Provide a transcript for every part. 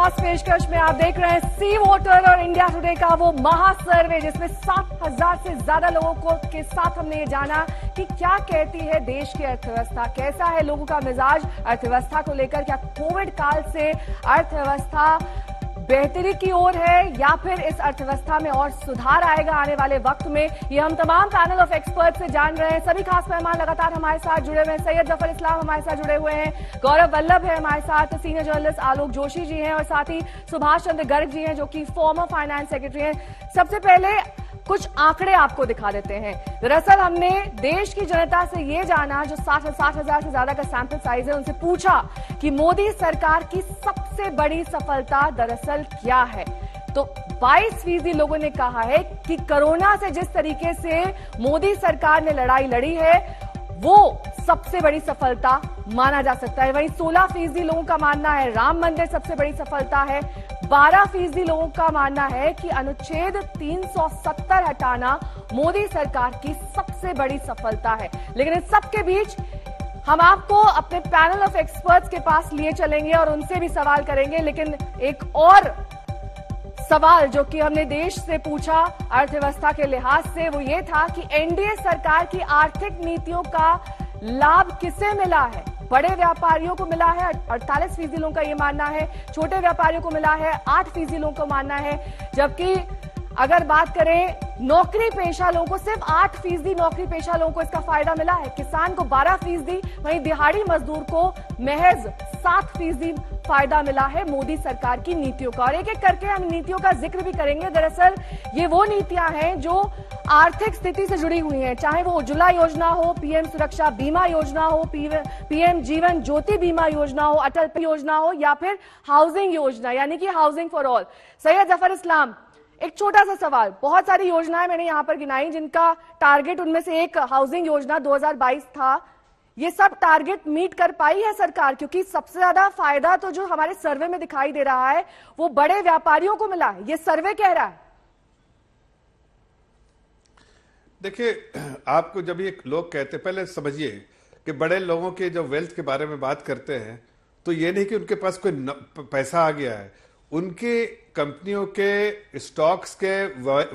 खास पेशकश में आप देख रहे हैं सी वोटर और इंडिया टुडे का वो महा सर्वे, जिसमें 7,000 से ज्यादा लोगों को के साथ हमने ये जाना कि क्या कहती है देश की अर्थव्यवस्था, कैसा है लोगों का मिजाज अर्थव्यवस्था को लेकर, क्या कोविड काल से अर्थव्यवस्था बेहतरी की ओर है या फिर इस अर्थव्यवस्था में और सुधार आएगा आने वाले वक्त में। ये हम तमाम पैनल ऑफ एक्सपर्ट से जान रहे हैं। सभी खास मेहमान लगातार हमारे साथ जुड़े हुए हैं। सैयद जफर इस्लाम हमारे साथ जुड़े हुए हैं, गौरव वल्लभ है हमारे साथ, सीनियर जर्नलिस्ट आलोक जोशी जी हैं और साथ ही सुभाष चंद्र गर्ग जी हैं जो कि फॉर्मर फाइनेंस सेक्रेटरी हैं। सबसे पहले कुछ आंकड़े आपको दिखा देते हैं। दरअसल हमने देश की जनता से ये जाना, जो 60,000 से ज्यादा का सैंपल साइज है, उनसे पूछा कि मोदी सरकार की सबसे बड़ी सफलता दरअसल क्या है। तो 22% लोगों ने कहा है कि कोरोना से जिस तरीके से मोदी सरकार ने लड़ाई लड़ी है वो सबसे बड़ी सफलता माना जा सकता है। वहीं 16% लोगों का मानना है राम मंदिर सबसे बड़ी सफलता है। 12% लोगों का मानना है कि अनुच्छेद 370 हटाना मोदी सरकार की सबसे बड़ी सफलता है। लेकिन इस सबके बीच हम आपको अपने पैनल ऑफ एक्सपर्ट्स के पास लिए चलेंगे और उनसे भी सवाल करेंगे। लेकिन एक और सवाल जो कि हमने देश से पूछा अर्थव्यवस्था के लिहाज से, वो ये था कि एनडीए सरकार की आर्थिक नीतियों का लाभ किसे मिला है। बड़े व्यापारियों को मिला है 48% लोगों का ये मानना है, छोटे व्यापारियों को मिला है 8% लोगों को मानना है, जबकि अगर बात करें नौकरी पेशा लोगों को सिर्फ 8% नौकरी पेशा लोगों को इसका फायदा मिला है, किसान को 12%, वहीं दिहाड़ी मजदूर को महज 7% फायदा मिला है मोदी सरकार की नीतियों का। और एक एक करके हम नीतियों का जिक्र भी करेंगे। दरअसल ये वो नीतियां हैं जो आर्थिक स्थिति से जुड़ी हुई हैं, चाहे वो उज्ज्वला योजना हो, पीएम सुरक्षा बीमा योजना हो, पीएम जीवन ज्योति बीमा योजना हो, अटल योजना हो या फिर हाउसिंग योजना यानी कि housing for all. Syed Zafar Islam, एक छोटा सा सवाल, बहुत सारी योजनाएं मैंने यहां पर गिनाई जिनका टारगेट, उनमें से एक हाउसिंग योजना 2022 था। ये सब टारगेट मीट कर पाई है सरकार? क्योंकि सबसे ज्यादा फायदा तो जो हमारे सर्वे में दिखाई दे रहा है वो बड़े व्यापारियों को मिला है, ये सर्वे कह रहा है। देखिए, आपको जब ये लोग कहते, पहले समझिए कि बड़े लोगों के जो वेल्थ के बारे में बात करते हैं तो ये नहीं कि उनके पास कोई पैसा आ गया है, उनकी कंपनियों के स्टॉक्स के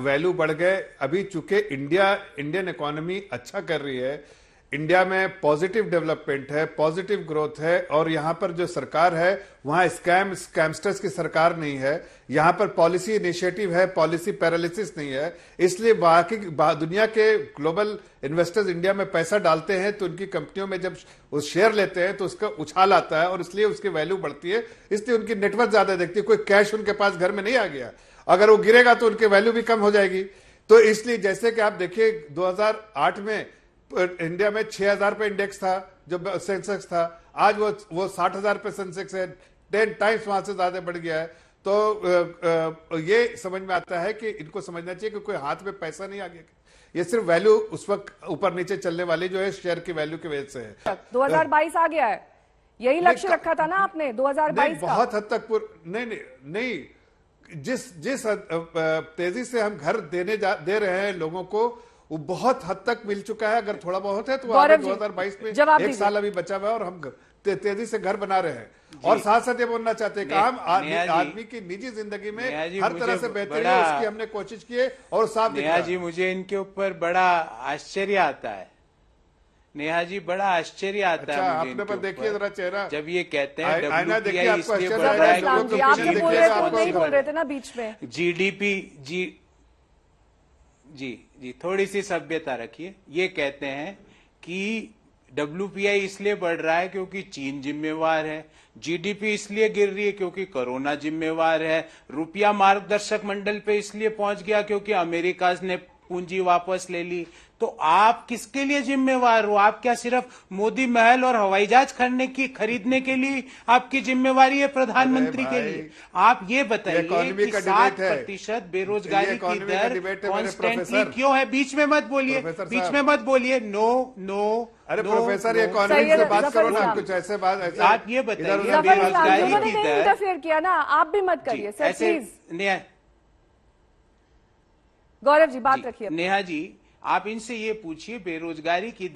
वैल्यू बढ़ गए। अभी चूंकि इंडियन इकोनॉमी अच्छा कर रही है, इंडिया में पॉजिटिव डेवलपमेंट है, पॉजिटिव ग्रोथ है, और यहां पर जो सरकार है वहां स्कैमस्टर्स की सरकार नहीं है, यहां पर पॉलिसी इनिशिएटिव है, पॉलिसी पैरालिसिस नहीं है। इसलिए बाकी दुनिया के ग्लोबल इन्वेस्टर्स इंडिया में पैसा डालते हैं तो उनकी कंपनियों में जब वो शेयर लेते हैं तो उसका उछाल आता है और इसलिए उसकी वैल्यू बढ़ती है, इसलिए उनकी नेटवर्थ ज्यादा देखती है। कोई कैश उनके पास घर में नहीं आ गया, अगर वो गिरेगा तो उनकी वैल्यू भी कम हो जाएगी। तो इसलिए जैसे कि आप देखिए 2008 में इंडिया में 6,000 पे इंडेक्स था, जो सेंसेक्स था, आज वो 60,000 पे सेंसेक्स है, 10 टाइम्स वहां से ज्यादा बढ़ गया है। तो ये समझ में आता है कि इनको समझना चाहिए कि कोई हाथ में पैसा नहीं आ गया, ये सिर्फ वैल्यू उस वक्त ऊपर नीचे चलने वाली जो है शेयर की वैल्यू की वजह से है। 2022 आ गया है, यही लक्ष्य रखा था ना आपने 2022 का? बहुत हद तक नहीं, जिस तेजी से हम घर दे रहे हैं लोगों को, वो बहुत हद तक मिल चुका है। अगर थोड़ा बहुत है तो 2022 में एक साल अभी बचा हुआ है और हम तेजी से घर बना रहे हैं। और साथ साथ ये बोलना चाहते हैं कि आम आदमी की निजी जिंदगी में हर तरह से बेहतरी है, उसकी हमने कोशिश की है और साफ नेहा जी, मुझे इनके ऊपर बड़ा आश्चर्य आता है। नेहा जी, बड़ा आश्चर्य आता है मुझे इनके ऊपर। देखिए जरा चेहरा, जब ये कहते हैं WPI इसलिए बढ़ रहा है क्योंकि आप बोल रहे थे ना बीच में, जीडीपी जी थोड़ी सी सभ्यता रखिए। ये कहते हैं कि WPI इसलिए बढ़ रहा है क्योंकि चीन जिम्मेवार है, जीडीपी इसलिए गिर रही है क्योंकि कोरोना जिम्मेवार है, रुपया मार्गदर्शक मंडल पे इसलिए पहुंच गया क्योंकि अमेरिका ने पूंजी वापस ले ली। तो आप किसके लिए जिम्मेवार हो? आप क्या सिर्फ मोदी महल और हवाई जहाज खरीदने के लिए आपकी जिम्मेवारी है प्रधानमंत्री के लिए? आप ये बताइए कि 7% बेरोजगारी की दर कॉन्स्टेंटली क्यों है? बीच में मत बोलिए, नो। अरे प्रोफेसर, ये इकोनॉमी से बात करो ना, कुछ ऐसे बात आप ये बताइए बेरोजगारी की दर। इंटरफेयर किया ना, आप भी मत करिए सर प्लीज। गौरव जी बात रखिए। नेहा जी, आप इनसे ये पूछिए बेरोजगारी की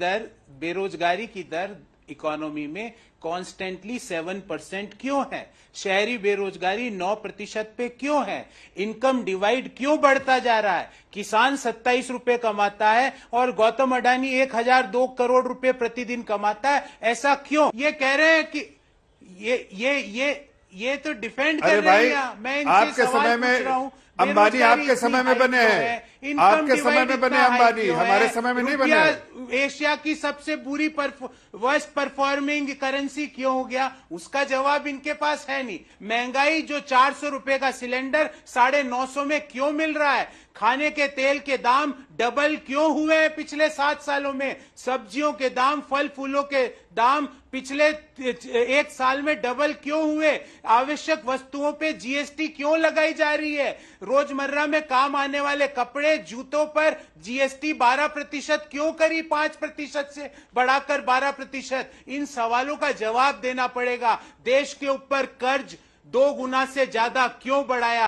दर इकोनॉमी में कॉन्स्टेंटली 7% क्यों है? शहरी बेरोजगारी 9% पे क्यों है? इनकम डिवाइड क्यों बढ़ता जा रहा है? किसान 27 रुपए कमाता है और गौतम अडानी 1002 करोड़ रुपए प्रतिदिन कमाता है, ऐसा क्यों? ये कह रहे हैं कि ये तो डिफेंड कर रहे हैं। मैं इनसे सवाल पूछ रहा हूं, अंबानी आपके समय में बने हैं, आपके समय में बने अंबानी, हमारे समय में नहीं बने। एशिया की सबसे बुरी वर्स्ट परफॉर्मिंग करेंसी क्यों हो गया? उसका जवाब इनके पास है नहीं। महंगाई जो 400 रुपए का सिलेंडर 950 में क्यों मिल रहा है? खाने के तेल के दाम डबल क्यों हुए हैं पिछले 7 सालों में? सब्जियों के दाम, फल फूलों के दाम पिछले 1 साल में डबल क्यों हुए? आवश्यक वस्तुओं पे जीएसटी क्यों लगाई जा रही है? रोजमर्रा में काम आने वाले कपड़े, जूतों पर जीएसटी 12% क्यों करी 5% से बढ़ाकर 12%? इन सवालों का जवाब देना पड़ेगा। देश के ऊपर कर्ज 2 गुना से ज्यादा क्यों बढ़ाया?